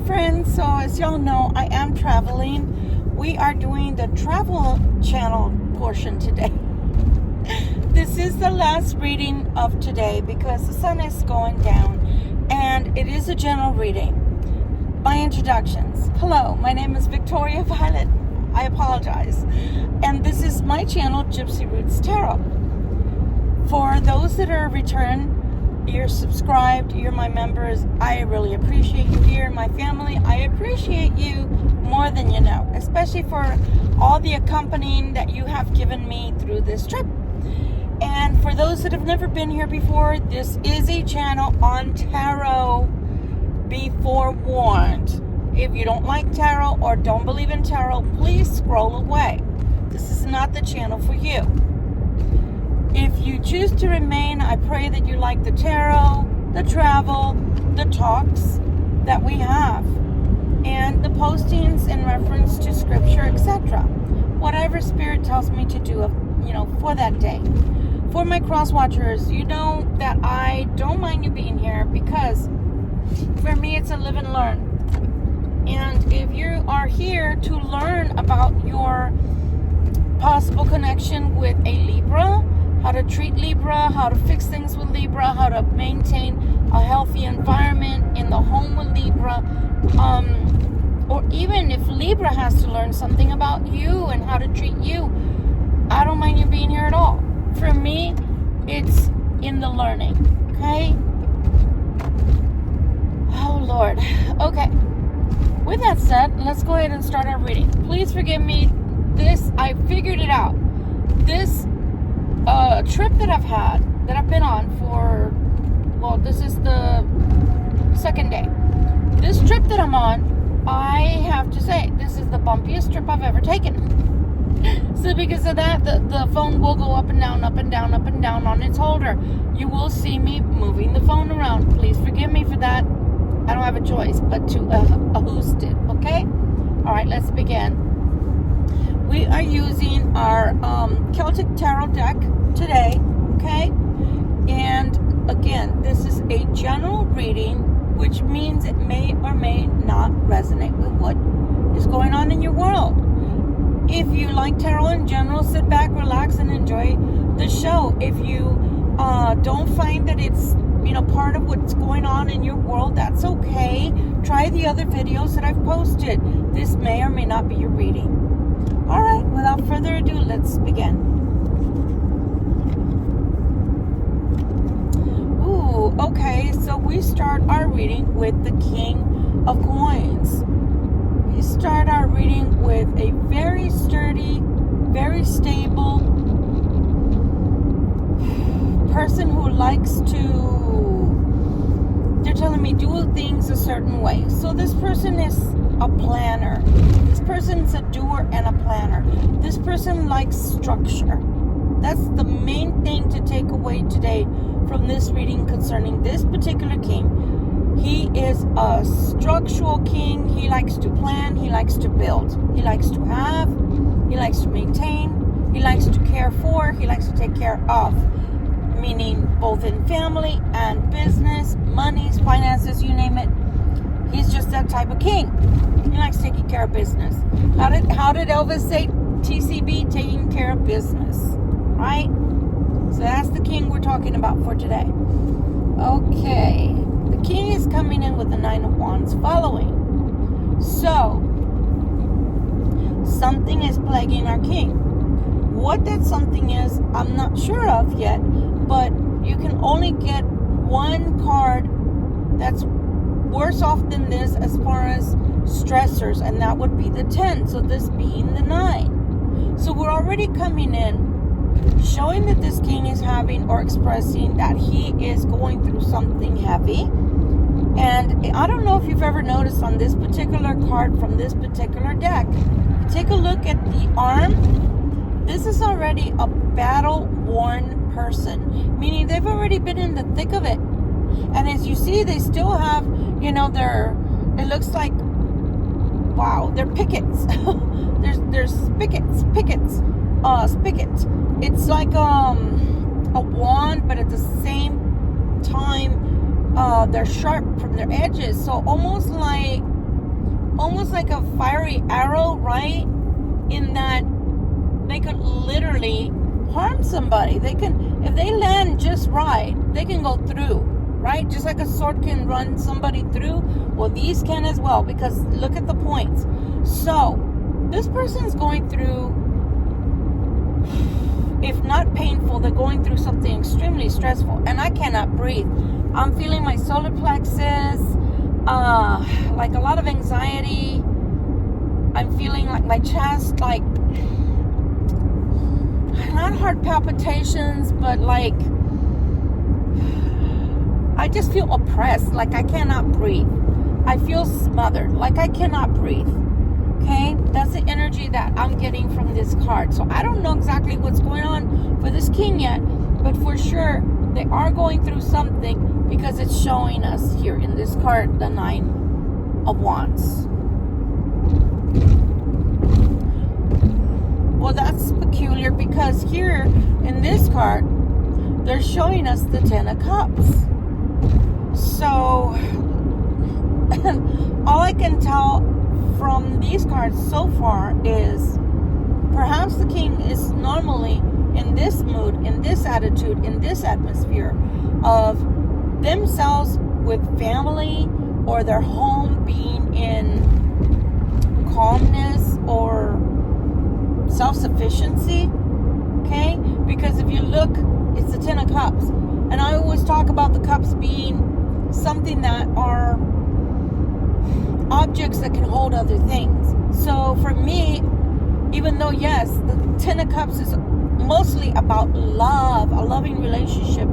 friends. So as y'all know, I am traveling. We are doing the travel channel portion today. This is the last reading of today because the sun is going down and it is a general reading. My introductions. Hello, my name is Victoria Violet. I apologize. And this is my channel, Gypsy Roots Tarot. For those that are returned, you're subscribed, you're my members, I really appreciate you here, my family. I appreciate you more than you know, especially for all the accompanying that you have given me through this trip. And for those that have never been here before, this is a channel on tarot. Be forewarned. If you don't like tarot or don't believe in tarot, please scroll away. This is not the channel for you. If you choose to remain, I pray that you like the tarot, the travel, the talks that we have, and the postings in reference to scripture, etc. Whatever Spirit tells me to do, for that day. For my cross watchers, you know that I don't mind you being here because for me it's a live and learn. And if you are here to learn about your possible connection with a Libra, how to treat Libra, how to fix things with Libra, how to maintain a healthy environment in the home with Libra, or even if Libra has to learn something about you and how to treat you, I don't mind you being here at all. For me, it's in the learning, okay? Oh, Lord. Okay. With that said, let's go ahead and start our reading. Please forgive me. I figured it out. This trip that I've been on for, this is the second day. This trip that I'm on, I have to say, this is the bumpiest trip I've ever taken. So because of that, the phone will go up and down, up and down, up and down on its holder. You will see me moving the phone around. Please forgive me for that. I don't have a choice but to host it, okay? All right, let's begin. We are using our Celtic Tarot deck today, okay? And again, this is a general reading, which means it may or may not resonate with what is going on in your world. If you like tarot in general, sit back, relax, and enjoy the show. If you don't find that it's part of what's going on in your world, that's okay. Try the other videos that I've posted. This may or may not be your reading. All right, without further ado, let's begin. Ooh, okay, so we start our reading with the King of Coins. We start our reading with a very sturdy, very stable person who likes to, they're telling me, do things a certain way. So this person is a planner. This person's a doer and a planner. This person likes structure. That's the main thing to take away today from this reading concerning this particular king. He is a structural king. He likes to plan. He likes to build. He likes to have. He likes to maintain. He likes to care for. He likes to take care of. Meaning both in family and business, monies, finances, you name it. He's just that type of king. He likes taking care of business. How did Elvis say TCB? Taking care of business. Right? So that's the king we're talking about for today. Okay. The king is coming in with the 9 of Wands following. So, something is plaguing our king. What that something is, I'm not sure of yet, but you can only get one card that's worse off than this as far as stressors, and that would be the 10. So this being the 9. So we're already coming in showing that this king is having or expressing that he is going through something heavy. And I don't know if you've ever noticed on this particular card from this particular deck, take a look at the arm. This is already a battle-worn person, meaning they've already been in the thick of it. And as you see, they still have, it looks like, wow, they're pickets. there's spigots. It's like a wand, but at the same time, they're sharp from their edges. So almost like almost like a fiery arrow, right? In that they could literally harm somebody. They can, if they land just right, they can go through, right? Just like a sword can run somebody through. Well, these can as well, because look at the points. So this person's going through, if not painful, they're going through something extremely stressful, and I cannot breathe. I'm feeling my solar plexus, like a lot of anxiety. I'm feeling like my chest, like not heart palpitations, but like I just feel oppressed, like I cannot breathe. I feel smothered, like I cannot breathe. Okay, that's the energy that I'm getting from this card. So I don't know exactly what's going on for this king yet, but for sure they are going through something, because it's showing us here in this card the 9 of Wands. Well, that's peculiar, because here in this card they're showing us the 10 of Cups. So all I can tell from these cards so far is perhaps the king is normally in this mood, in this attitude, in this atmosphere of themselves with family, or their home being in calmness or self-sufficiency. Okay, because if you look, it's the 10 of Cups, and I always talk about the cups being something that are objects that can hold other things. So for me, even though yes, the 10 of Cups is mostly about love, a loving relationship,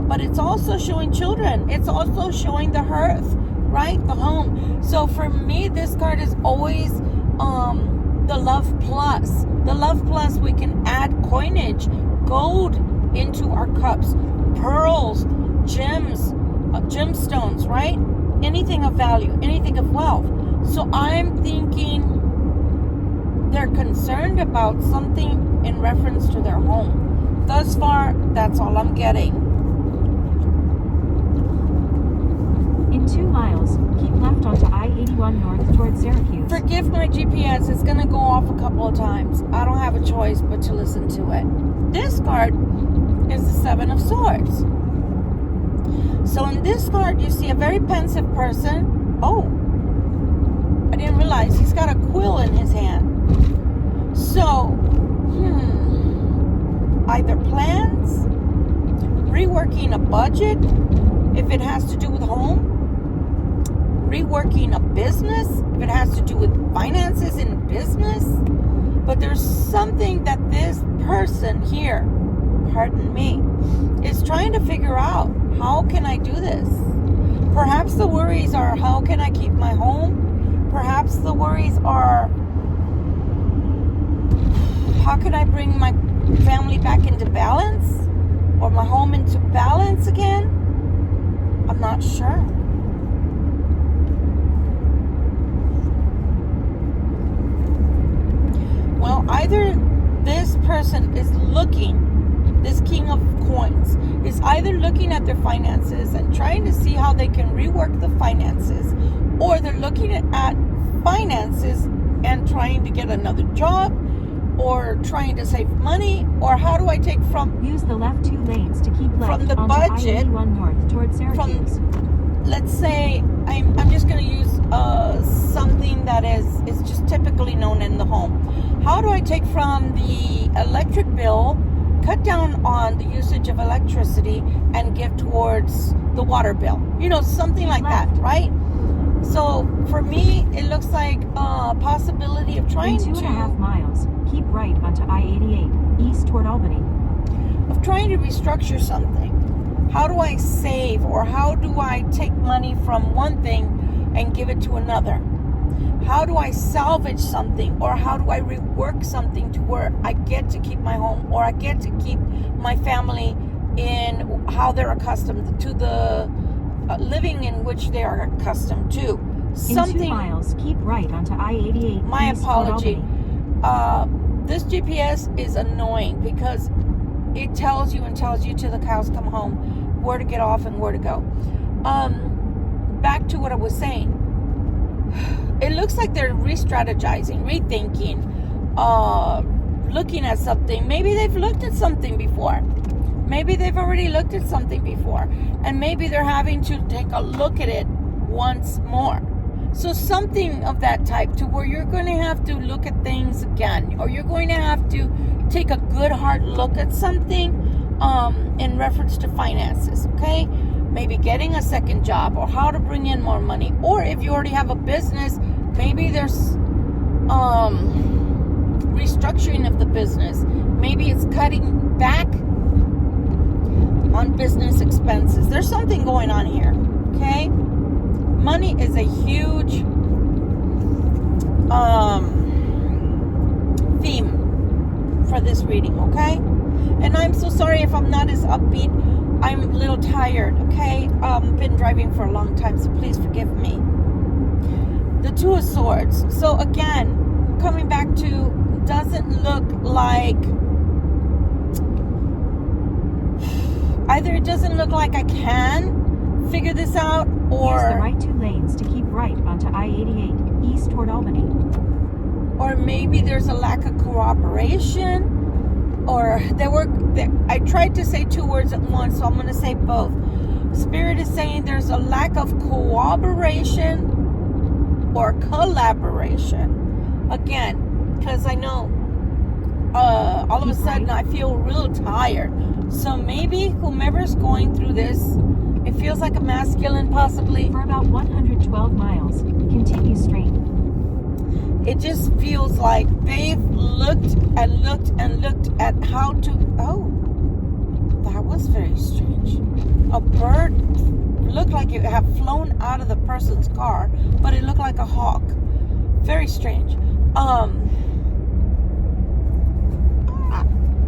but it's also showing children. It's also showing the hearth, right? The home. So for me, this card is always the love plus. The love plus, we can add coinage, gold into our cups, pearls, gems, gemstones, right? Anything of value, anything of wealth. So I'm thinking they're concerned about something in reference to their home. Thus far, that's all I'm getting. In 2 miles, keep left onto I-81 north towards Syracuse. Forgive my GPS, it's going to go off a couple of times. I don't have a choice but to listen to it. This card is the 7 of Swords. So in this card, you see a very pensive person. Oh, I didn't realize he's got a quill in his hand. So, either plans, reworking a budget, if it has to do with home, reworking a business, if it has to do with finances in business. But there's something that this person here, pardon me, is trying to figure out. How can I do this? Perhaps the worries are, how can I keep my home? Perhaps the worries are, how can I bring my family back into balance? Or my home into balance again? I'm not sure. Well, either this person is looking, this King of Coins is either looking at their finances and trying to see how they can rework the finances, or they're looking at finances and trying to get another job, or trying to save money, or how do I take from... Use the left 2 lanes to keep left from the onto budget, I-81 north towards Syracuse. From, let's say, I'm just going to use something that is just typically known in the home. How do I take from the electric bill, cut down on the usage of electricity, and give towards the water bill? You know, something like that, right? So for me, it looks like a possibility of trying to... In 2.5 miles, keep right onto I-88, east toward Albany. Of trying to restructure something. How do I save, or how do I take money from one thing and give it to another? How do I salvage something, or how do I rework something to where I get to keep my home, or I get to keep my family in how they're accustomed to the living in which they are accustomed to. Something. In 2 miles, keep right onto I-88. My apology. This GPS is annoying because it tells you till the cows come home where to get off and where to go. Back to what I was saying. It looks like they're re-strategizing, rethinking, looking at something. Maybe they've looked at something before. Maybe they've already looked at something before. And maybe they're having to take a look at it once more. So something of that type, to where you're going to have to look at things again, or you're going to have to take a good hard look at something in reference to finances, okay? Maybe getting a second job, or how to bring in more money. Or if you already have a business, maybe there's restructuring of the business. Maybe it's cutting back on business expenses. There's something going on here, okay? Money is a huge theme for this reading, okay? And I'm so sorry if I'm not as upbeat. I'm a little tired, okay? Been driving for a long time, so please forgive me. The Two of Swords. So again, coming back to, doesn't look like, either it doesn't look like I can figure this out, or use the right 2 lanes to keep right onto I-88 east toward Albany. Or maybe there's a lack of cooperation, or I tried to say 2 words at once, so I'm going to say both. Spirit is saying there's a lack of cooperation or collaboration. Again, because I know all of a sudden I feel real tired. So maybe whomever's going through this, it feels like a masculine possibly. For about 112 miles, continue straight. It just feels like they've looked and looked and looked at how to... Oh, that was very strange. A bird looked like it had flown out of the person's car, but it looked like a hawk. Very strange.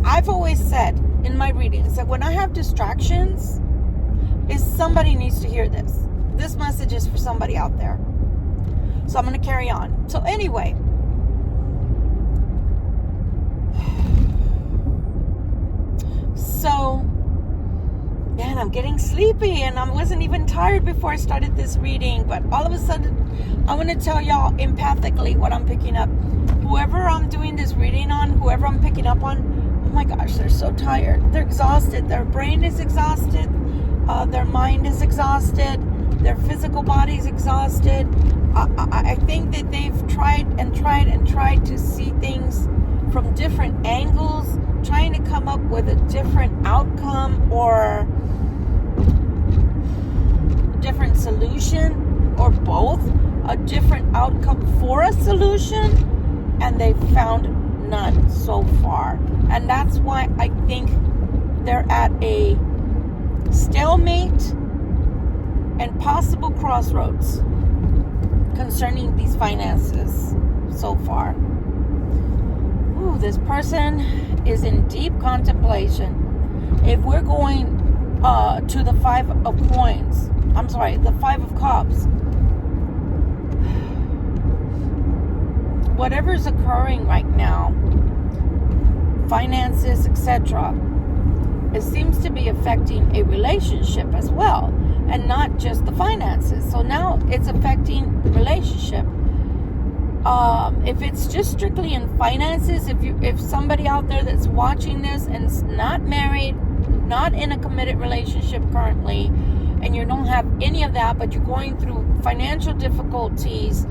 I've always said in my readings that when I have distractions, somebody needs to hear this. This message is for somebody out there. So I'm going to carry on. So anyway, man, I'm getting sleepy, and I wasn't even tired before I started this reading, but all of a sudden I want to tell y'all empathically what I'm picking up. Whoever I'm doing this reading on, whoever I'm picking up on, oh my gosh, they're so tired. They're exhausted. Their brain is exhausted. Their mind is exhausted. Their physical body is exhausted. I think that they've tried to see things from different angles, trying to come up with a different outcome or different solution, or both, a different outcome for a solution, and they've found none so far. And that's why I think they're at a stalemate and possible crossroads concerning these finances so far. Ooh, this person is in deep contemplation. If we're going to the 5 of coins, I'm sorry, the 5 of cups, whatever's occurring right now, finances, etc., it seems to be affecting a relationship as well, and not just the finances. So now it's affecting the relationship. If it's just strictly in finances, if somebody out there that's watching this and is not married, not in a committed relationship currently, and you don't have any of that, but you're going through financial difficulties,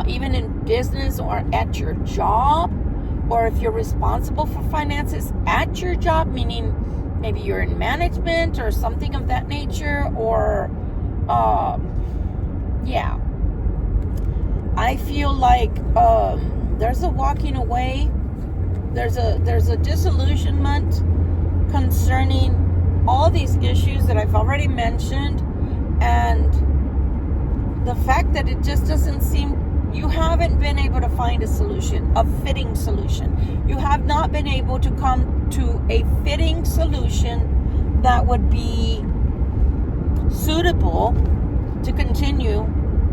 even in business or at your job, or if you're responsible for finances at your job, meaning maybe you're in management or something of that nature, or I feel like there's a walking away, there's a disillusionment concerning all these issues that I've already mentioned, and the fact that it just doesn't seem, you haven't been able to find a solution, a fitting solution. You have not been able to come to a fitting solution that would be suitable to continue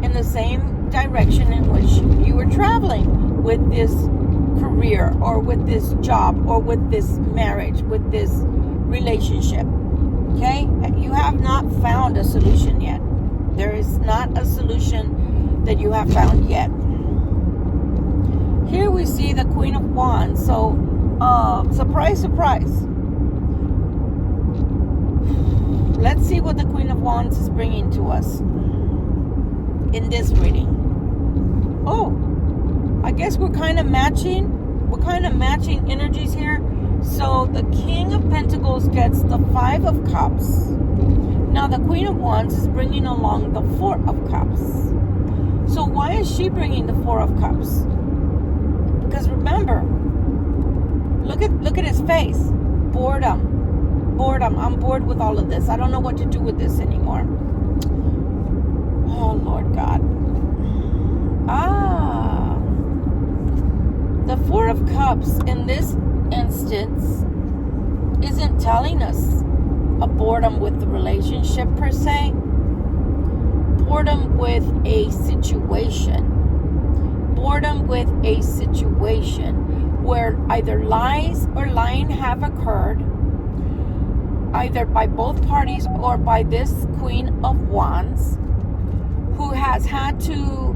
in the same direction in which you were traveling with this career, or with this job, or with this marriage, with this relationship. Okay? You have not found a solution yet. There is not a solution that you have found yet. Here we see the Queen of Wands. So, surprise, surprise. Let's see what the Queen of Wands is bringing to us in this reading. Oh, I guess we're kind of matching. We're kind of matching energies here. So the King of Pentacles gets the Five of Cups. Now the Queen of Wands is bringing along the Four of Cups. So why is she bringing the Four of Cups? Because remember, look at his face. Boredom. I'm bored with all of this. I don't know what to do with this anymore. Oh, Lord God. The Four of Cups in this instance isn't telling us a boredom with the relationship per se. Boredom with a situation. Boredom with a situation where either lies or lying have occurred, either by both parties or by this Queen of Wands, who has had to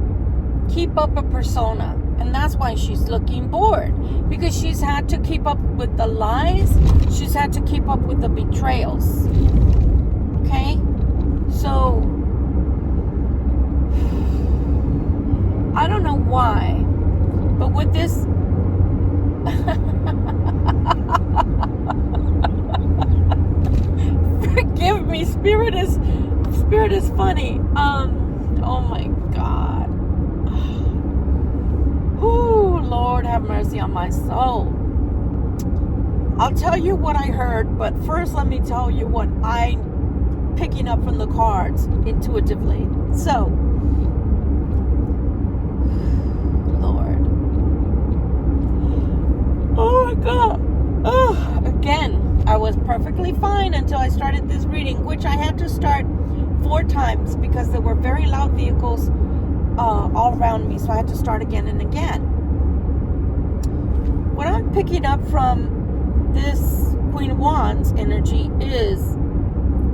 keep up a persona. And that's why she's looking bored, because she's had to keep up with the lies. She's had to keep up with the betrayals. Okay? So, I don't know why, but with this... Forgive me, Spirit is funny. Oh my God. Ooh, Lord have mercy on my soul. I'll tell you what I heard, but first let me tell you what I'm picking up from the cards intuitively. So, Lord. Oh my God. Oh, again, I was perfectly fine until I started this reading, which I had to start 4 times because there were very loud vehicles all around me, so I had to start again and again. What I'm picking up from this Queen of Wands energy is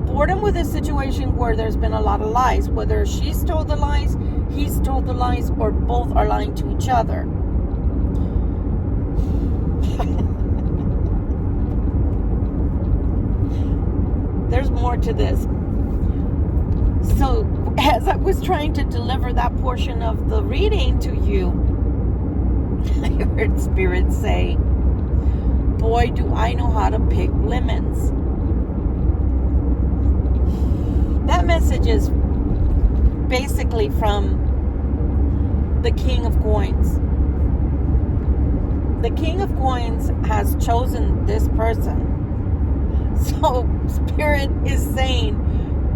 boredom with a situation where there's been a lot of lies, whether she's told the lies, he's told the lies, or both are lying to each other. There's more to this. So, as I was trying to deliver that portion of the reading to you, I heard Spirit say, boy, do I know how to pick lemons. That message is basically from the King of Coins. The King of Coins has chosen this person. So, Spirit is saying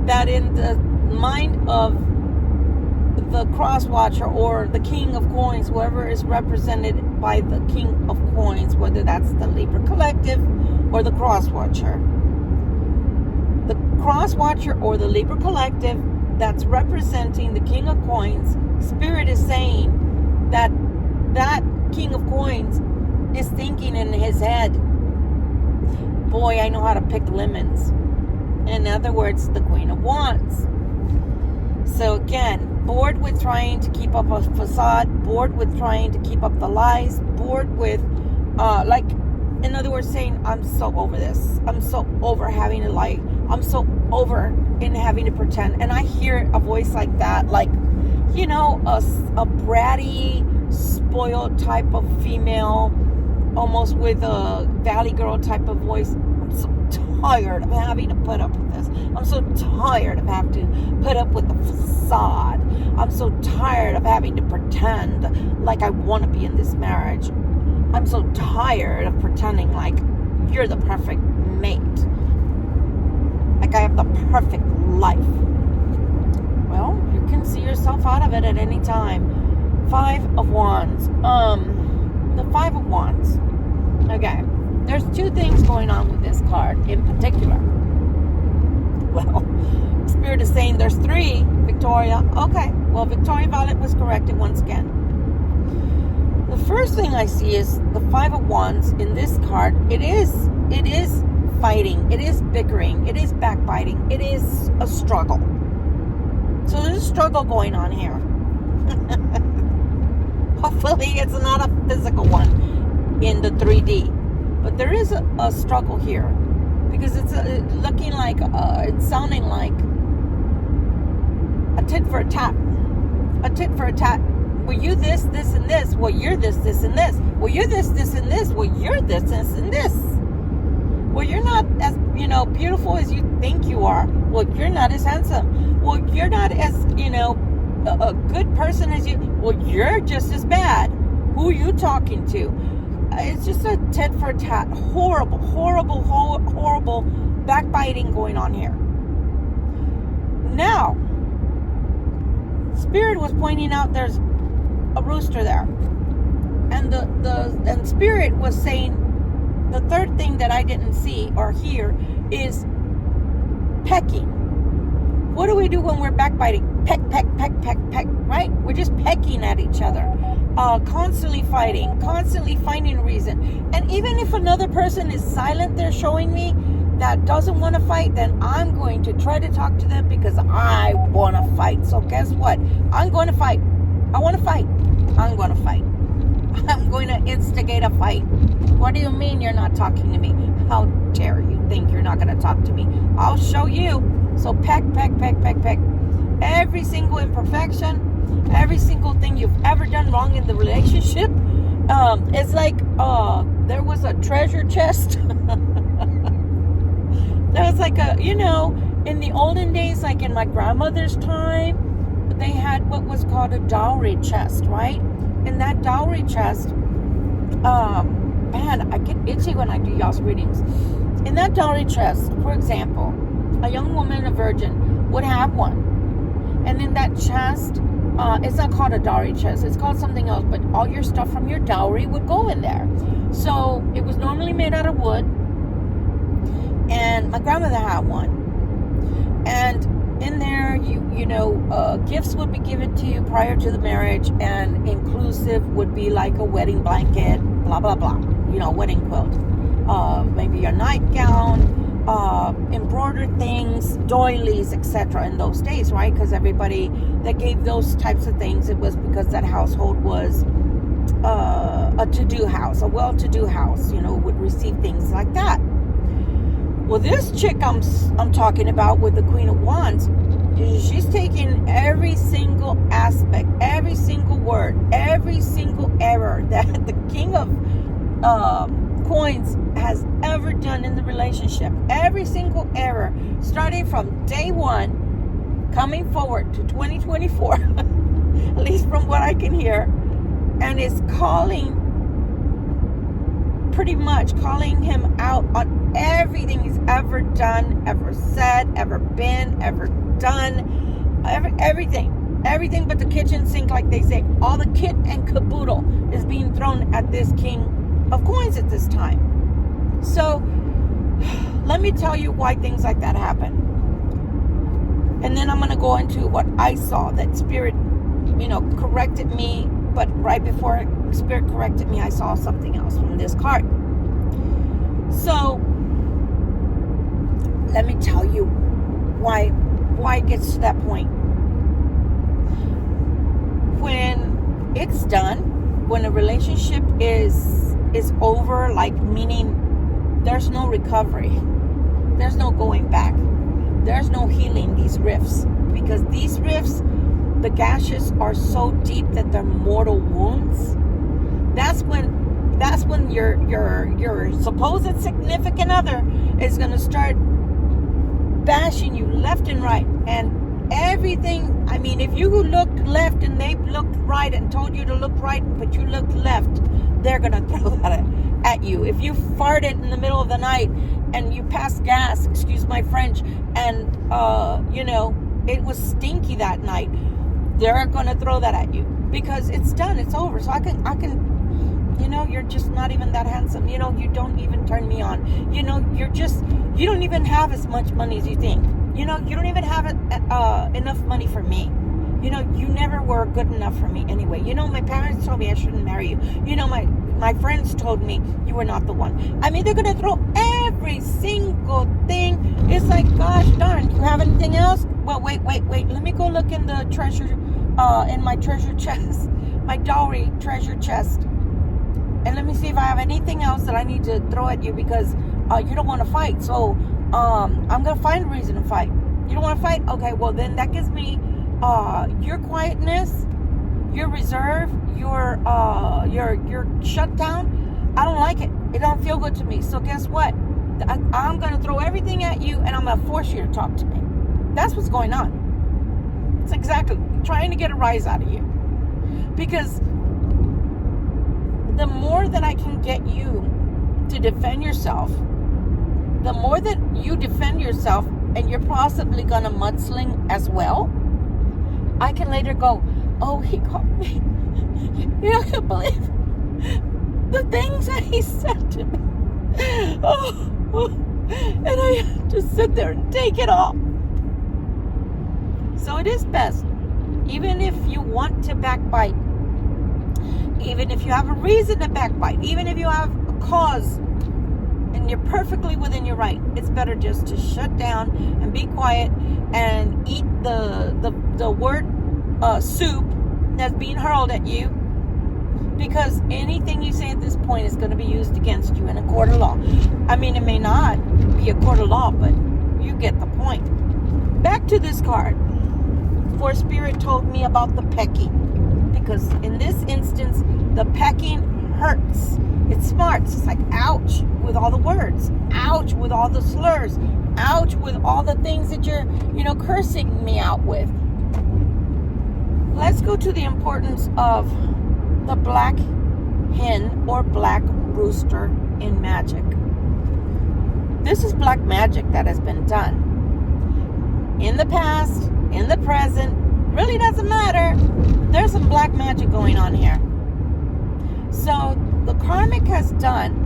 that in the mind of the cross watcher or the King of Coins, whoever is represented by the King of Coins, whether that's the Libra collective or the cross watcher, the cross watcher or the Libra collective that's representing the King of Coins, Spirit is saying that that King of Coins is thinking in his head, boy, I know how to pick lemons. In other words, the Queen of Wands. So again, bored with trying to keep up a facade, bored with trying to keep up the lies, bored with, in other words, saying, I'm so over this. I'm so over having to lie. I'm so over in having to pretend. And I hear a voice like that, like, you know, a bratty, spoiled type of female, almost with a valley girl type of voice. I'm so tired of having to put up with this. I'm so tired of having to put up with the facade. I'm so tired of having to pretend like I want to be in this marriage. I'm so tired of pretending like you're the perfect mate. Like I have the perfect life. Well, you can see yourself out of it at any time. 5 of Wands. The 5 of Wands. Okay. There's 2 things going on with this card in particular. Well, Spirit is saying there's 3. Victoria. Okay. Well, Victoria Violet was corrected once again. The first thing I see is the 5 of Wands in this card. It is fighting. It is bickering. It is backbiting. It is a struggle. So there's a struggle going on here. Hopefully it's not a physical one in the 3D. But there is a struggle here. Because it's looking like, it's sounding like a tit for a tat. A tit for a tat. Well, you this, and this. Well, you're this, and this. Well, you're this, and this. Well, you're this, and this. Well, you're not as, beautiful as you think you are. Well, you're not as handsome. Well, you're not as, a good person as you. Well, you're just as bad. Who are you talking to? It's just a tit for tat. Horrible, horrible, horrible backbiting going on here. Now, Spirit was pointing out there's a rooster there. And and Spirit was saying the third thing that I didn't see or hear is pecking. What do we do when we're backbiting? Peck, peck, peck, peck, peck, right? We're just pecking at each other. Constantly fighting, constantly finding a reason. And even if another person is silent, they're showing me that doesn't want to fight, then I'm going to try to talk to them because I want to fight. So guess what? I'm going to fight. I want to fight. I'm going to fight. I'm going to instigate a fight. What do you mean you're not talking to me? How dare you think you're not going to talk to me? I'll show you. So peck, peck, peck, peck, peck. Every single imperfection, every single thing you've ever done wrong in the relationship. It's like there was a treasure chest. There was like in the olden days, like in my grandmother's time, they had what was called a dowry chest, right? And that dowry chest, man, I get itchy when I do y'all's readings. In that dowry chest, for example, a young woman, a virgin, would have one. And in that chest, it's not called a dowry chest. It's called something else. But all your stuff from your dowry would go in there. So it was normally made out of wood. And my grandmother had one. And in there, gifts would be given to you prior to the marriage. And inclusive would be like a wedding blanket, blah, blah, blah. Wedding quilt. Maybe a nightgown. Embroidered things, doilies, etc. in those days, right? Because everybody that gave those types of things, it was because that household was a to-do house, a well-to-do house, would receive things like that. Well, this chick I'm talking about with the Queen of Wands, she's taking every single aspect, every single word, every single error that the King of Coins has ever done in the relationship. Every single error, starting from day one, coming forward to 2024, at least from what I can hear, and is pretty much calling him out on everything he's ever done, ever said, ever been, ever done, everything but the kitchen sink, like they say. All the kit and caboodle is being thrown at this King of Coins at this time. So let me tell you why things like that happen, and then I'm going to go into what I saw that Spirit corrected me. But right before Spirit corrected me, I saw something else from this card. So let me tell you why it gets to that point. When it's done, when a relationship is over, like meaning there's no recovery, there's no going back, there's no healing these rifts, because these rifts, the gashes are so deep that they're mortal wounds. That's when your supposed significant other is going to start bashing you left and right, and everything. I mean, if you looked left and they looked right and told you to look right, but you looked left, they're going to throw that at you. If you farted in the middle of the night and you passed gas, excuse my French, and it was stinky that night, they're going to throw that at you because it's done, it's over. So I can you're just not even that handsome. You don't even turn me on. You don't even have as much money as you think. You don't even have enough money for me. You never were good enough for me anyway. My parents told me I shouldn't marry you. My friends told me you were not the one. I mean, they're going to throw every single thing. It's like, gosh darn, do you have anything else? Well, wait. Let me go look in the treasure, in my treasure chest. my dowry treasure chest. And let me see if I have anything else that I need to throw at you, because you don't want to fight. So I'm going to find a reason to fight. You don't want to fight? Okay, well then that gives me your quietness, your reserve, your shut down. I don't like it. It don't feel good to me. So guess what? I'm going to throw everything at you, and I'm going to force you to talk to me. That's what's going on. It's exactly trying to get a rise out of you. Because the more that I can get you to defend yourself, the more that you defend yourself, and you're possibly going to mudsling as well, I can later go, oh, he caught me. You're not going to believe the things that he said to me. Oh, and I have to sit there and take it all. So it is best, even if you want to backbite, even if you have a reason to backbite, even if you have a cause and you're perfectly within your right, it's better just to shut down and be quiet and eat the word soup that's being hurled at you, because anything you say at this point is going to be used against you in a court of law. I mean, it may not be a court of law, but you get the point. Back to this card. For Spirit told me about the pecking, because in this instance, the pecking hurts. It smarts. It's like, ouch, with all the words. Ouch, with all the slurs. Ouch, with all the things that you're, cursing me out with. Let's go to the importance of the black hen or black rooster in magic. This is black magic that has been done. In the past, in the present, really doesn't matter. There's some black magic going on here. So the karmic has done,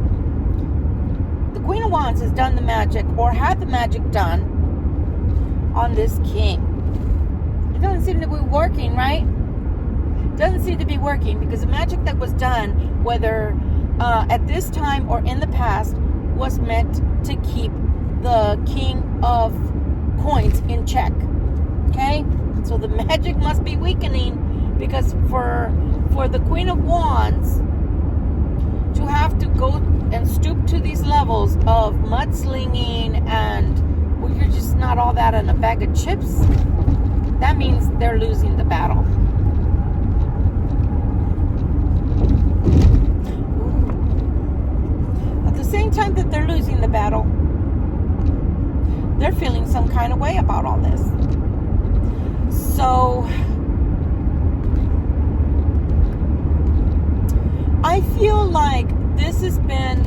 the Queen of Wands has done the magic, or had the magic done on this king. It doesn't seem to be working, right? Doesn't seem to be working, because the magic that was done, whether at this time or in the past, was meant to keep the King of Coins in check. Okay? So the magic must be weakening, because for the Queen of Wands to have to go and stoop to these levels of mudslinging and, well, you're just not all that in a bag of chips, that means they're losing the battle. At the same time that they're losing the battle, they're feeling some kind of way about all this. So I feel like this has been,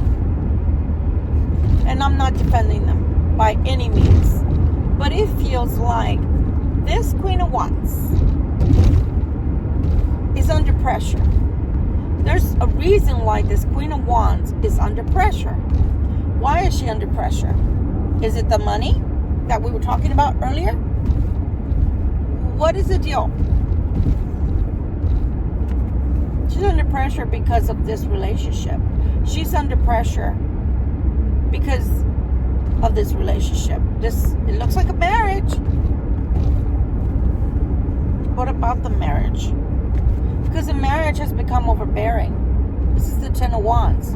and I'm not defending them by any means, but it feels like this Queen of Wands is under pressure. There's a reason why this Queen of Wands is under pressure. Why is she under pressure? Is it the money that we were talking about earlier? What is the deal? She's under pressure because of this relationship. She's under pressure because of this relationship. It looks like a marriage. What about the marriage? Because the marriage has become overbearing. This is the Ten of Wands.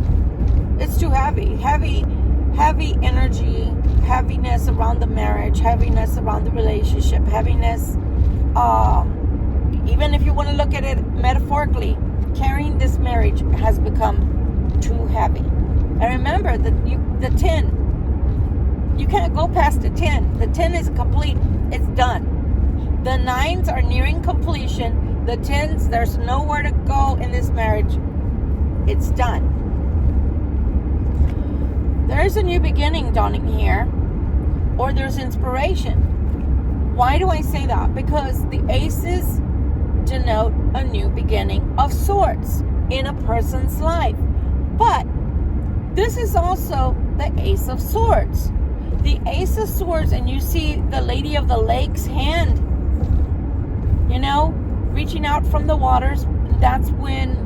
It's too heavy. Heavy energy, heaviness around the marriage, heaviness around the relationship, heaviness, even if you want to look at it metaphorically, carrying this marriage has become too heavy. And remember that the 10, you can't go past the 10. The 10 is complete. It's done. The 9s are nearing completion. The 10s, there's nowhere to go in this marriage. It's done. There's a new beginning dawning here, or there's inspiration. Why do I say that? Because the aces denote a new beginning of sorts in a person's life. But this is also the Ace of Swords. The Ace of Swords, and you see the Lady of the Lake's hand, reaching out from the waters. That's when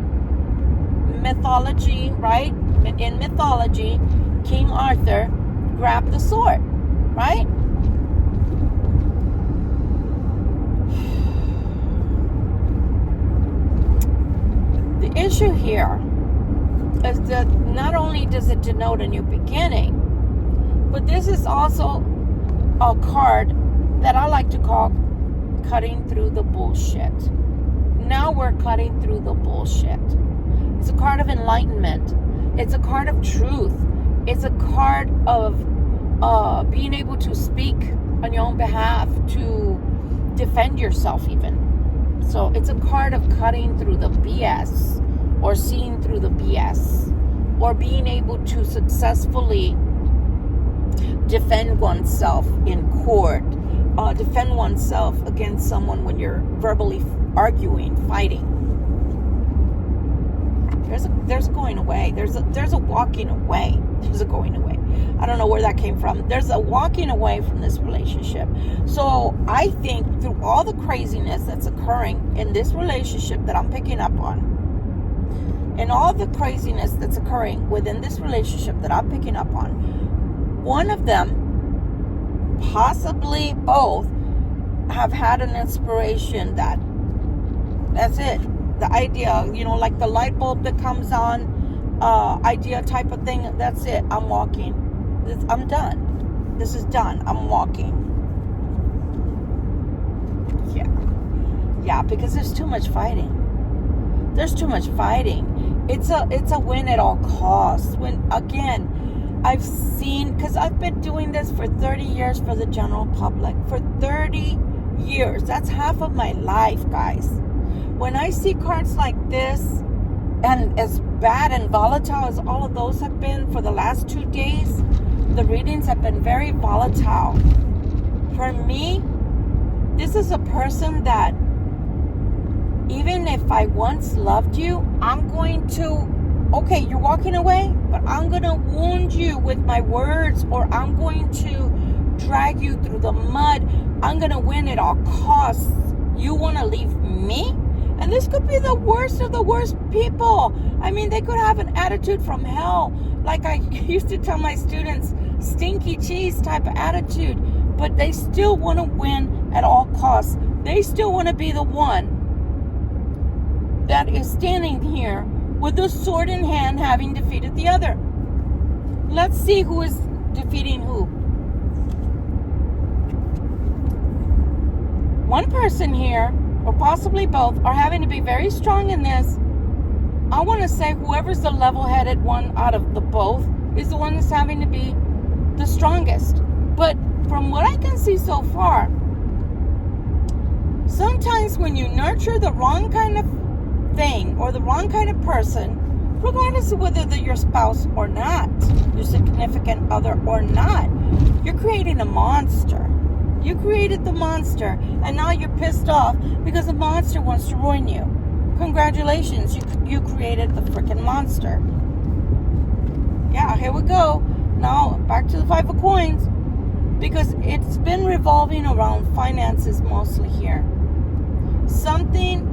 mythology, right? In mythology, King Arthur grabbed the sword, right? issue here is that not only does it denote a new beginning, but this is also a card that I like to call cutting through the bullshit. Now we're cutting through the bullshit. It's a card of enlightenment. It's a card of truth. It's a card of being able to speak on your own behalf, to defend yourself even. So it's a card of cutting through the BS, or seeing through the BS, or being able to successfully defend oneself in court, defend oneself against someone when you're verbally arguing, fighting. There's going away. There's a walking away. There's a going away. I don't know where that came from. There's a walking away from this relationship. So I think through all the craziness that's occurring in this relationship that I'm picking up on, and all the craziness that's occurring within this relationship that I'm picking up on, one of them, possibly both, have had an inspiration that's it. The idea, like the light bulb that comes on, idea type of thing. That's it. I'm walking. I'm done. This is done. I'm walking. Yeah, because there's too much fighting. There's too much fighting. It's a win at all costs. When, again, I've seen, because I've been doing this for 30 years for the general public. For 30 years. That's half of my life, guys. When I see cards like this, and as bad and volatile as all of those have been for the last 2 days, the readings have been very volatile. For me, this is a person that, even if I once loved you, I'm going to, okay, you're walking away, but I'm going to wound you with my words, or I'm going to drag you through the mud. I'm going to win at all costs. You want to leave me? And this could be the worst of the worst people. I mean, they could have an attitude from hell. Like I used to tell my students, stinky cheese type of attitude. But they still want to win at all costs. They still want to be the one that is standing here with the sword in hand, having defeated the other. Let's see who is defeating who. One person here, or possibly both, are having to be very strong in this. I want to say whoever's the level-headed one out of the both is the one that's having to be the strongest. But from what I can see so far, sometimes when you nurture the wrong kind of thing or the wrong kind of person, regardless of whether they're your spouse or not, your significant other or not, you're creating a monster. You created the monster, and now you're pissed off because the monster wants to ruin you. Congratulations, you created the freaking monster. Yeah, here we go. Now, back to the 5 of coins, because it's been revolving around finances mostly here. Something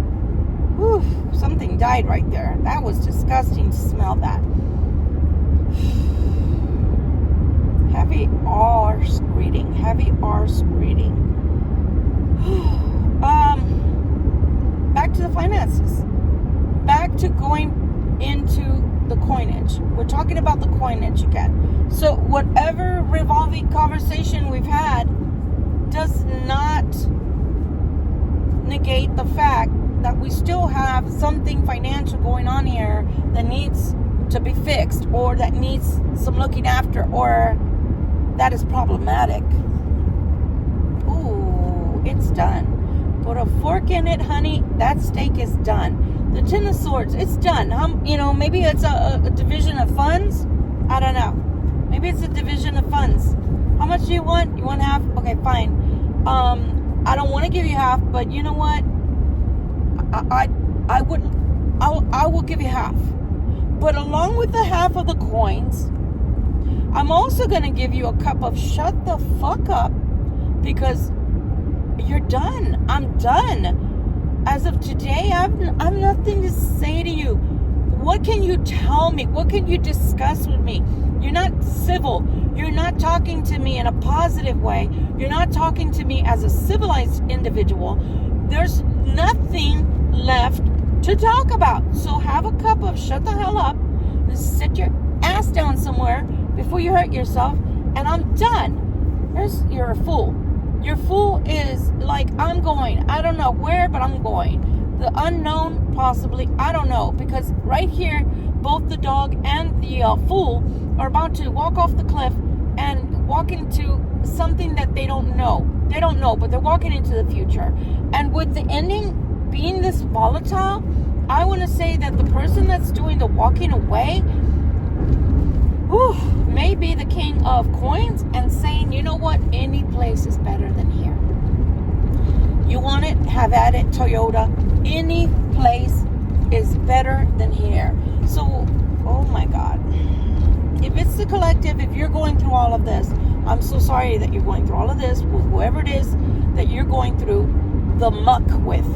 died right there. That was disgusting to smell that. Heavy arse reading. Back to the finances. Back to going into the coinage. We're talking about the coinage again. So whatever revolving conversation we've had does not negate the fact that we still have something financial going on here that needs to be fixed, or that needs some looking after, or that is problematic. Ooh, it's done. Put a fork in it, honey. That steak is done. The 10 of Swords, it's done. Maybe it's a division of funds. I don't know. Maybe it's a division of funds. How much do you want? You want half? Okay, fine. I don't want to give you half, but you know what? I will give you half. But along with the half of the coins, I'm also going to give you a cup of shut the fuck up, because you're done. I'm done. As of today, I've nothing to say to you. What can you tell me? What can you discuss with me? You're not civil. You're not talking to me in a positive way. You're not talking to me as a civilized individual. There's nothing left to talk about. So have a cup of shut the hell up and sit your ass down somewhere before you hurt yourself. And I'm done. You're a fool. Your fool is like, I'm going. I don't know where, but I'm going. The unknown, possibly. I don't know. Because right here, both the dog and the fool are about to walk off the cliff and walk into something that they don't know. They don't know, but they're walking into the future. And with the ending being this volatile, I want to say that the person that's doing the walking away may be the king of coins and saying, you know what, any place is better than here. You want it, have at it, Toyota. Any place is better than here. So, oh my God. If it's the collective, if you're going through all of this, I'm so sorry that you're going through all of this with whoever it is that you're going through the muck with.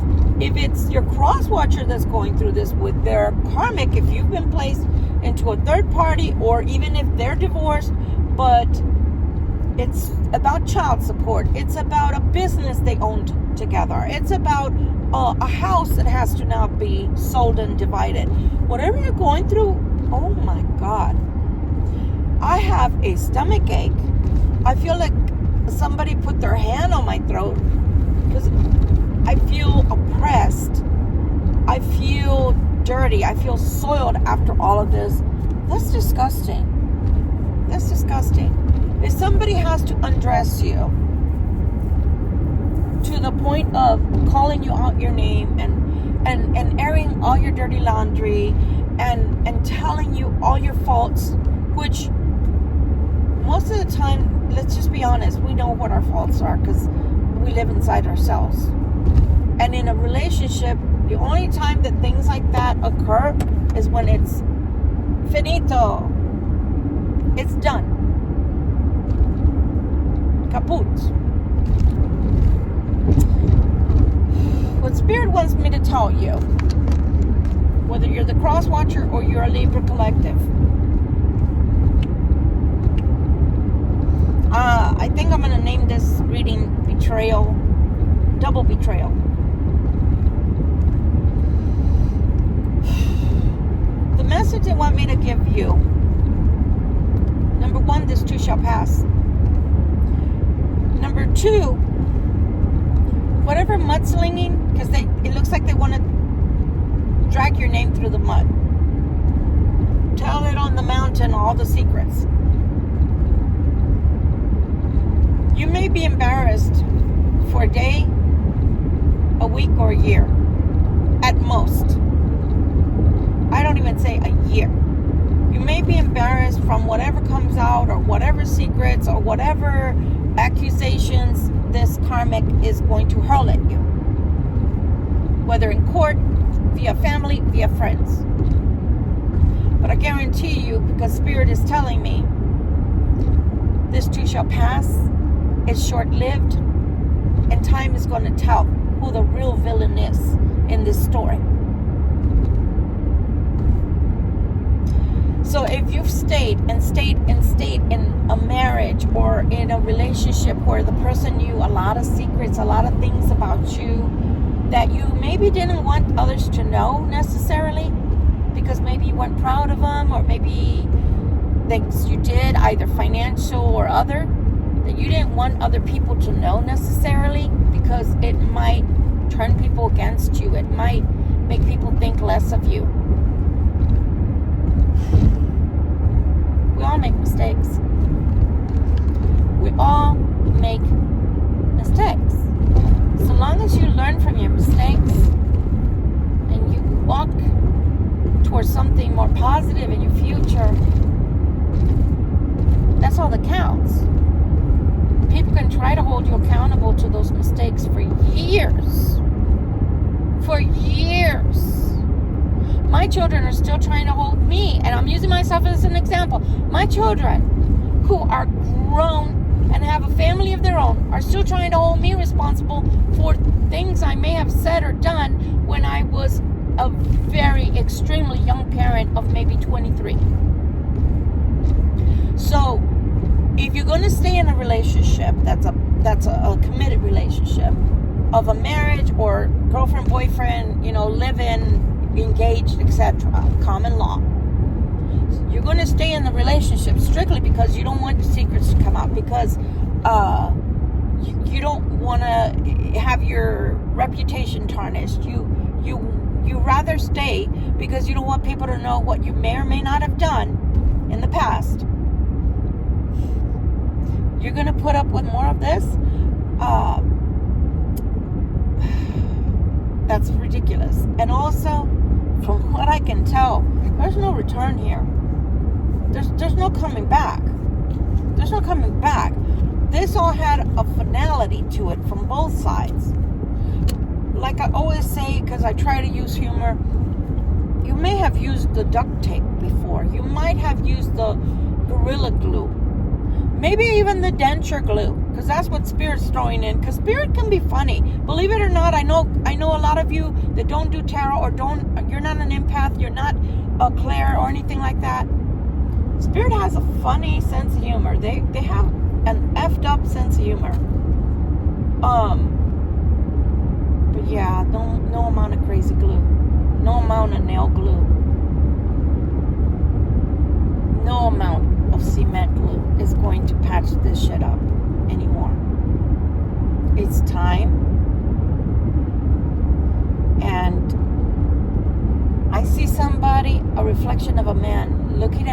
If it's your cross watcher that's going through this with their karmic, if you've been placed into a third party, or even if they're divorced, but it's about child support, it's about a business they owned together, it's about a house that has to now be sold and divided. Whatever you're going through, oh my God, I have a stomach ache. I feel like somebody put their hand on my throat because I feel oppressed. I feel dirty. I feel soiled after all of this. That's disgusting. That's disgusting. If somebody has to undress you to the point of calling you out your name and airing all your dirty laundry and telling you all your faults, which most of the time, let's just be honest, we know what our faults are because we live inside ourselves. And in a relationship, the only time that things like that occur is when it's finito. It's done. Kaput. What Spirit wants me to tell you, whether you're the cross watcher or you're a Libra collective, I think I'm going to name this reading Betrayal, Double Betrayal. The message they want me to give you, number one, this too shall pass. Number two, whatever mudslinging, because it looks like they want to drag your name through the mud. Tell it on the mountain all the secrets. You may be embarrassed for a day, a week, or a year. At most. I don't even say a year. You may be embarrassed from whatever comes out, or whatever secrets, or whatever accusations this karmic is going to hurl at you. Whether in court, via family, via friends. But I guarantee you, because Spirit is telling me, this too shall pass. It's short-lived, and time is going to tell who the real villain is in this story. So if you've stayed in a marriage or in a relationship where the person knew a lot of secrets, a lot of things about you that you maybe didn't want others to know necessarily, because maybe you weren't proud of them, or maybe things you did, either financial or other, that you didn't want other people to know necessarily, because it might turn people against you. It might make people think less of you. We all make mistakes. We all make mistakes. So long as you learn from your mistakes and you walk towards something more positive in your future, that's all that counts. People can try to hold you accountable to those mistakes for years. For years. My children are still trying to hold me, and I'm using myself as an example. My children, who are grown and have a family of their own, are still trying to hold me responsible for things I may have said or done when I was a very extremely young parent of maybe 23. So, if you're going to stay in a relationship that's a committed relationship of a marriage or girlfriend, boyfriend, live in, engaged, etc. Common law. You're going to stay in the relationship strictly because you don't want the secrets to come out, because you don't want to have your reputation tarnished. You rather stay because you don't want people to know what you may or may not have done in the past. You're going to put up with more of this? That's ridiculous. And also, from what I can tell, there's no return here. There's no coming back. There's no coming back. This all had a finality to it from both sides. Like I always say, because I try to use humor, you may have used the duct tape before. You might have used the Gorilla Glue. Maybe even the denture glue, because that's what Spirit's throwing in. Because Spirit can be funny. Believe it or not, I know a lot of you that don't do tarot or you're not an empath, you're not a clair or anything like that. Spirit has a funny sense of humor. They have an effed up sense of humor. But yeah, no amount of crazy glue. No amount of nail glue. No amount of cement glue is going to patch this shit up anymore. It's time. And I see somebody, a reflection of a man, looking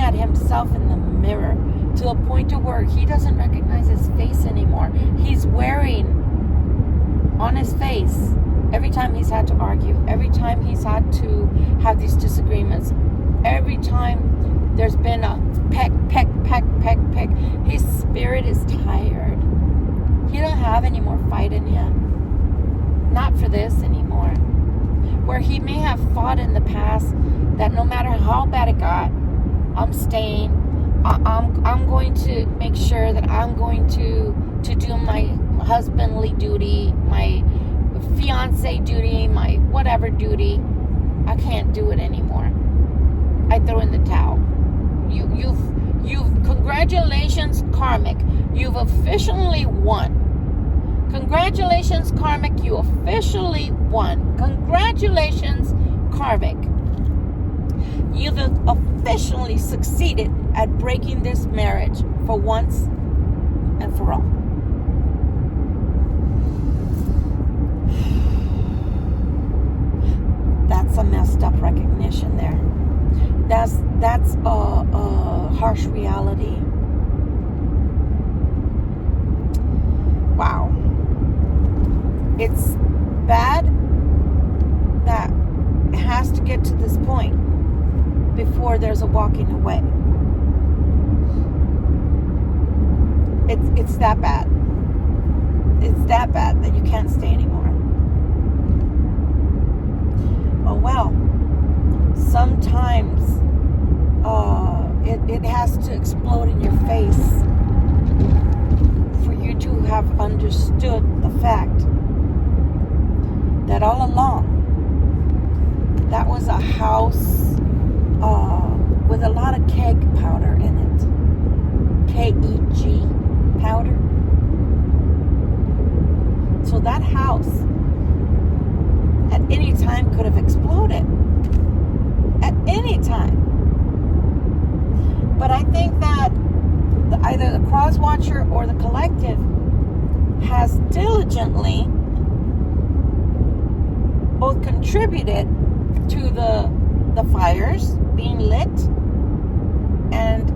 at himself in the mirror to a point to where he doesn't recognize his face anymore. He's wearing on his face every time he's had to argue, every time he's had to have these disagreements, every time there's been a peck. His spirit is tired. He don't have any more fight in him. Not for this anymore. Where he may have fought in the past that no matter how bad it got, I'm staying. I'm going to make sure that I'm going to do my husbandly duty, my fiance duty, my whatever duty. I can't do it anymore. I throw in the towel. You've congratulations, karmic. You've officially won. Congratulations, karmic. You officially won. Congratulations, karmic. You've officially succeeded at breaking this marriage for once and for all. That's a messed up recognition there. That's a harsh reality. Wow. It's bad that it has to get to this point before there's a walking away. It's that bad. It's that bad that you can't stay anymore. Oh well. Sometimes it has to explode in your face for you to have understood the fact that all along that was a house with a lot of keg powder in it. K-E-G powder. So that house at any time could have exploded. At any time. But I think that either the cross watcher or the collective has diligently both contributed to the fires being lit and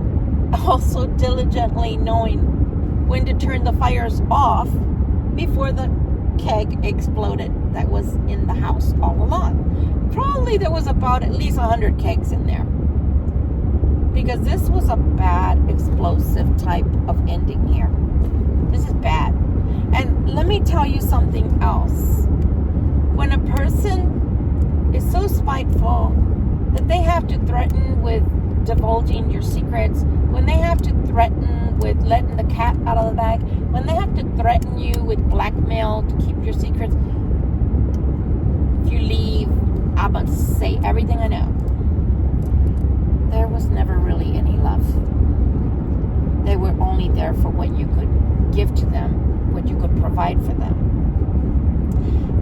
also diligently knowing when to turn the fires off before the keg exploded that was in the house all along. Probably there was about at least 100 kegs in there. Because this was a bad, explosive type of ending here. This is bad. And let me tell you something else. When a person is so spiteful that they have to threaten with divulging your secrets, when they have to threaten with letting the cat out of the bag, when they have to threaten you with blackmail to keep your secrets, if you leave, I'm going to say everything I know. There was never really any love. They were only there for what you could give to them, what you could provide for them.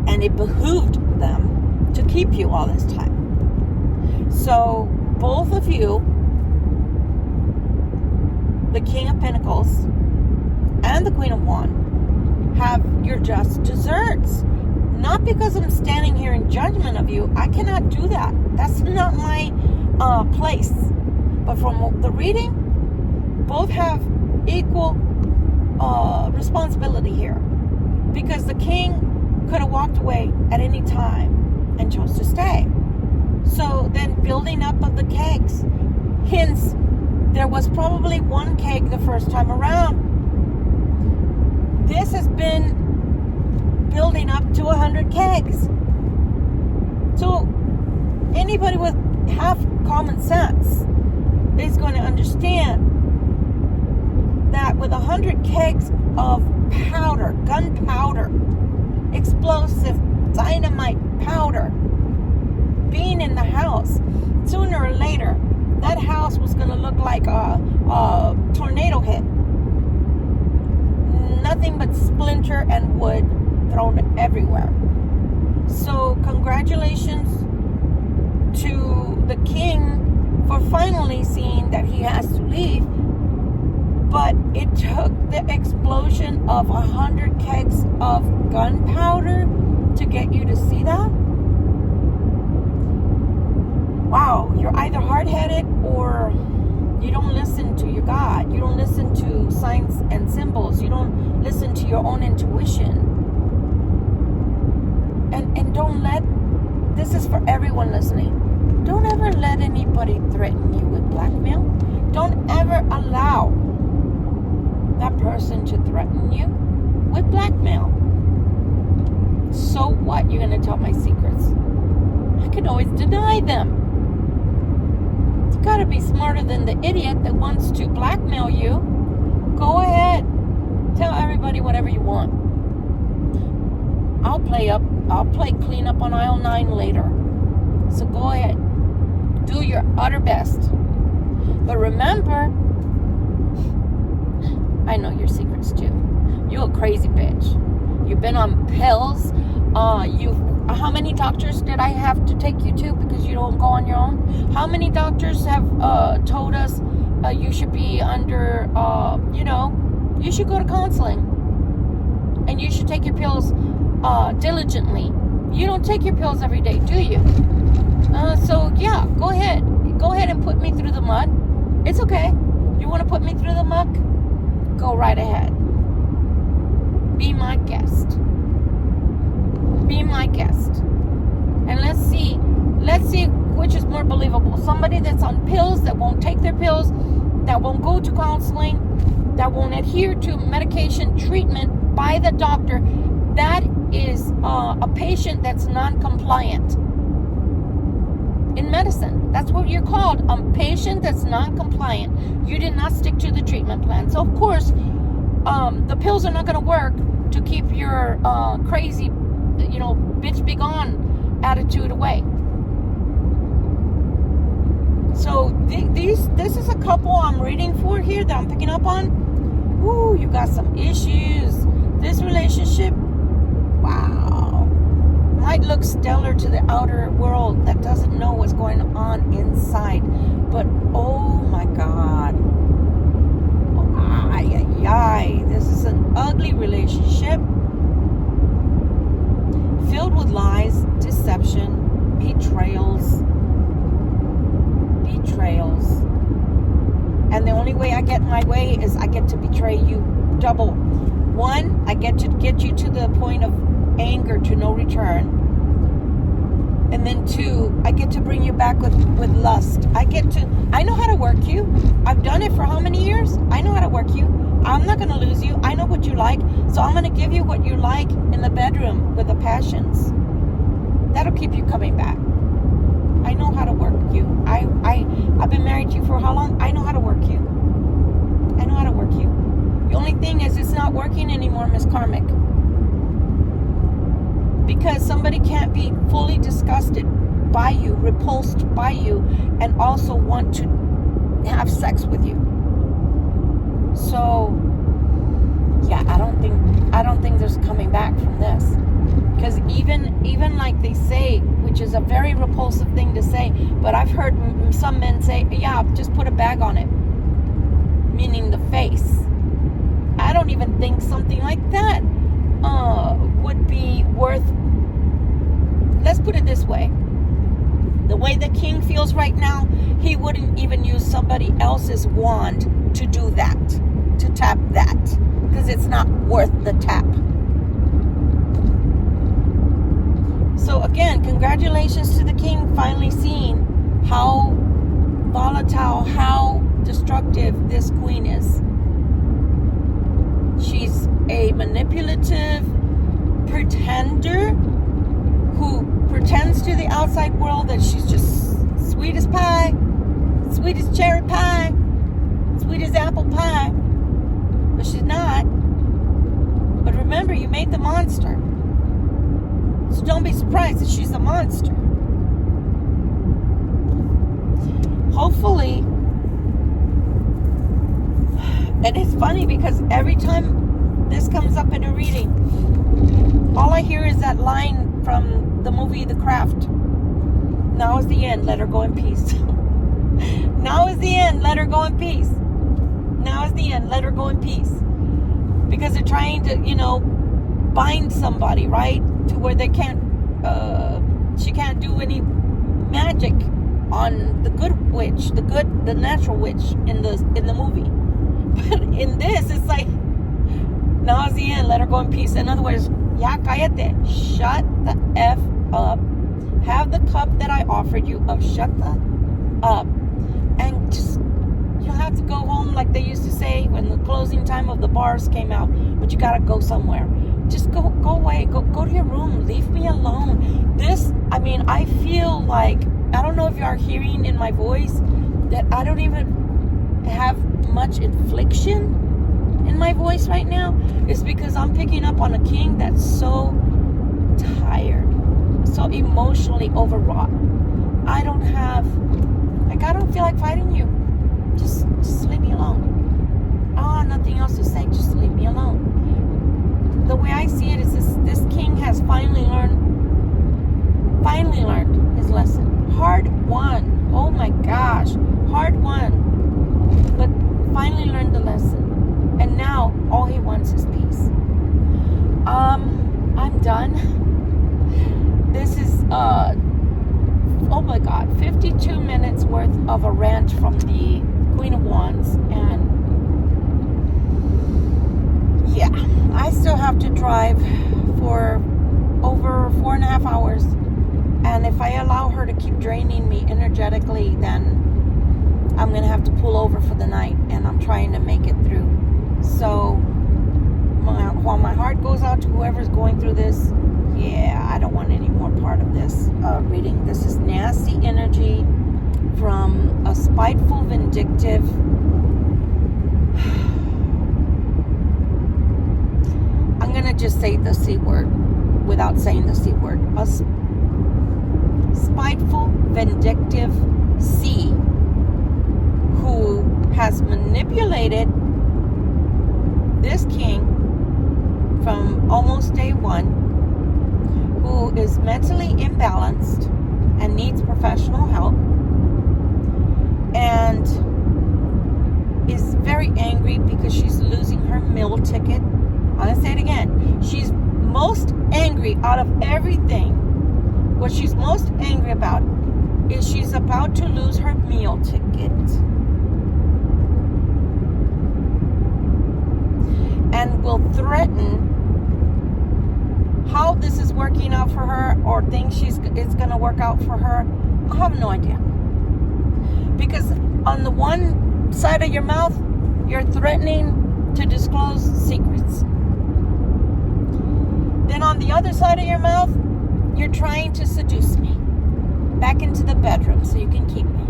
And it behooved them to keep you all this time. So both of you, the King of Pentacles and the Queen of Wands, have your just desserts. Not because I'm standing here in judgment of you. I cannot do that. That's not my place. But from the reading, both have equal responsibility here. Because the king could have walked away at any time and chose to stay. So then building up of the kegs. Hence, there was probably one keg the first time around. This has been building up to 100 kegs. So anybody with half common sense is going to understand that with 100 kegs of powder, gunpowder, explosive dynamite powder being in the house, sooner or later that house was going to look like a tornado hit. Nothing but splinter and wood thrown everywhere. So congratulations to the king for finally seeing that he has to leave. But it took the explosion of 100 kegs of gunpowder to get you to see that. Wow, you're either hard-headed or you don't listen to your God. You don't listen to signs and symbols. You don't listen to your own intuition. And don't let, this is for everyone listening, don't ever let anybody threaten you with blackmail. Don't ever allow that person to threaten you with blackmail. So what? You're going to tell my secrets? I can always deny them. You got to be smarter than the idiot that wants to blackmail you. Go ahead. Tell everybody whatever you want. I'll play clean up on aisle 9 later. So go ahead. Do your utter best. But remember, I know your secrets too. You're a crazy bitch. You've been on pills. How many doctors did I have to take you to because you don't go on your own? How many doctors have told us you should be under, you should go to counseling. And you should take your pills diligently. You don't take your pills every day, do you? So yeah, go ahead. Go ahead and put me through the mud. It's okay. You want to put me through the muck? Go right ahead. Be my guest. Be my guest. And let's see which is more believable. Somebody that's on pills, that won't take their pills, that won't go to counseling, that won't adhere to medication treatment by the doctor. That is a patient that's non-compliant. In medicine, that's what you're called, a patient that's non-compliant. You did not stick to the treatment plan. So of course, the pills are not going to work to keep your crazy, bitch be gone attitude away. So this is a couple I'm reading for here that I'm picking up on. Ooh, you got some issues. This relationship, wow, might look stellar to the outer world that doesn't know what's going on inside. But oh my God. This is an ugly relationship filled with lies, deception, betrayals. And the only way I get my way is I get to betray you double. One, I get to get you to the point of anger to no return. And then two, I get to bring you back with lust. I know how to work you. I've done it for how many years? I know how to work you. I'm not going to lose you. I know what you like. So I'm going to give you what you like in the bedroom with the passions. That'll keep you coming back. I know how to work you. I've been married to you for how long? I know how to work you. I know how to work you. The only thing is it's not working anymore, Miss Karmic. Because somebody can't be fully disgusted by you, repulsed by you, and also want to have sex with you. So, yeah, I don't think there's coming back from this. Because even like they say with which is a very repulsive thing to say. But I've heard some men say, yeah, just put a bag on it, meaning the face. I don't even think something like that would be worth. Let's put it this way. The way the king feels right now, he wouldn't even use somebody else's wand to do that, to tap that, because it's not worth the tap. So again, congratulations to the king finally seeing how volatile, how destructive this queen is. She's a manipulative pretender who pretends to the outside world that she's just sweet as pie, sweet as cherry pie, sweet as apple pie, but she's not. But remember, you made the monster, so don't be surprised that she's a monster. Hopefully, and it's funny because every time this comes up in a reading, all I hear is that line from the movie The Craft. Now is the end, let her go in peace. Now is the end, let her go in peace. Now is the end, let her go in peace. Because they're trying to, bind somebody, right? To where they can't, she can't do any magic on the good witch, the natural witch in the movie. But in this, it's like, now is the end, let her go in peace. In other words, ya cállate, shut the F up. Have the cup that I offered you of shut the up. And just, you don't have to go home like they used to say when the closing time of the bars came out. But you gotta go somewhere. Just go away. Go to your room. Leave me alone. I feel like, I don't know if you are hearing in my voice that I don't even have much infliction in my voice right now. It's because I'm picking up on a king that's so tired, so emotionally overwrought. I don't feel like fighting you. Just leave me alone. Nothing else to say. Just leave me alone. The way I see it is this king has finally learned his lesson. Hard won. Oh my gosh. Hard won. But finally learned the lesson. And now all he wants is peace. I'm done. This is oh my god, 52 minutes worth of a rant from the Queen of Wands. And yeah, I still have to drive for over 4.5 hours. And if I allow her to keep draining me energetically, then I'm gonna have to pull over for the night, and I'm trying to make it through. So while my heart goes out to whoever's going through this, yeah, I don't want any more part of this reading. This is nasty energy from a spiteful, vindictive, I'm gonna just say the C word without saying the C word. A spiteful, vindictive C who has manipulated this king from almost day one, who is mentally imbalanced and needs professional help, and is very angry because she's losing her meal ticket. I'm going to say it again. She's most angry out of everything. What she's most angry about is she's about to lose her meal ticket. And will threaten how this is working out for her, or thinks it's going to work out for her. I have no idea. Because on the one side of your mouth, you're threatening to disclose secrets. Then on the other side of your mouth, you're trying to seduce me back into the bedroom so you can keep me.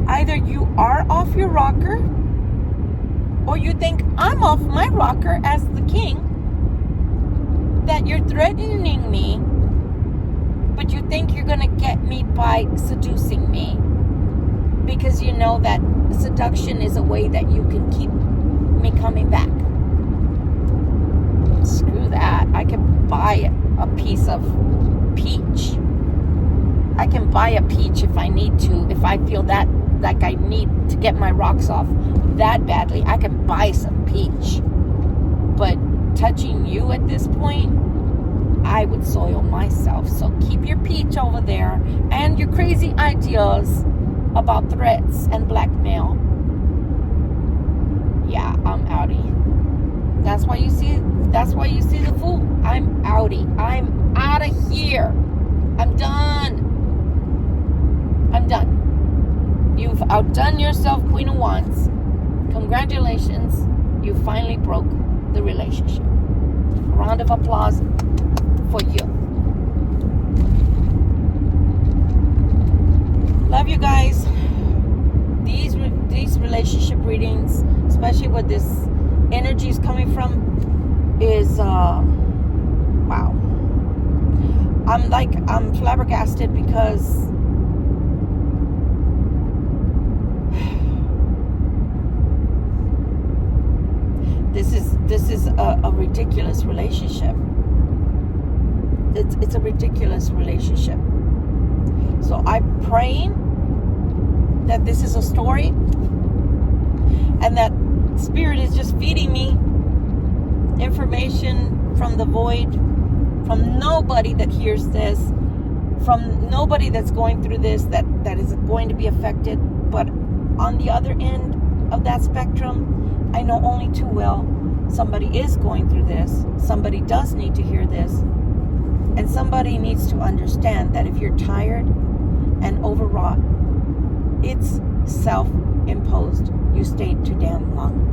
Either you are off your rocker, or you think I'm off my rocker as the king, that you're threatening me, but you think you're going to get me by seducing me, because you know that seduction is a way that you can keep me coming back. Screw that. I can buy a piece of peach. I can buy a peach if I need to. If I feel that like I need to get my rocks off that badly, I can buy some peach. But touching you at this point, I would soil myself. So keep your peach over there and your crazy ideas about threats and blackmail. Yeah, I'm outie. That's why you see the fool. I'm outie. I'm out of here. I'm done. You've outdone yourself, Queen of Wands. Congratulations. You finally broke the relationship. A round of applause for you. Love you guys. These relationship readings, especially what this energy is coming from, is wow. I'm flabbergasted because this is a ridiculous relationship. It's a ridiculous relationship. So I'm praying that this is a story and that Spirit is just feeding me information from the void, from nobody that hears this, from nobody that's going through this that is going to be affected. But on the other end of that spectrum, I know only too well somebody is going through this. Somebody does need to hear this. And somebody needs to understand that if you're tired and overwrought, it's self-imposed. You stayed too damn long.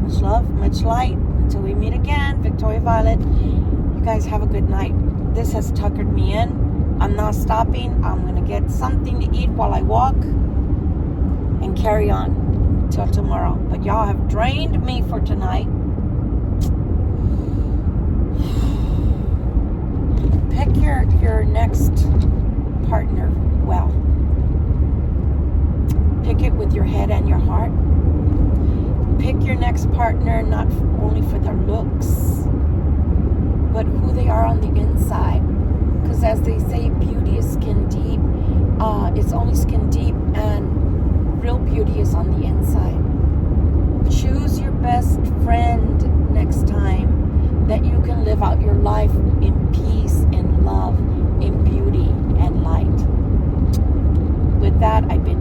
Much love, much light. Until we meet again, Victoria Violet. You guys have a good night. This has tuckered me in. I'm not stopping. I'm going to get something to eat while I walk and carry on till tomorrow. But y'all have drained me for tonight. Pick your next partner well. Pick it with your head and your heart. Pick your next partner not only for their looks, but who they are on the inside. Because as they say, beauty is skin deep. It's only skin deep, and real beauty is on the inside. Choose your best friend next time, that you can live out your life in peace, in love, in beauty, and light. With that, I bid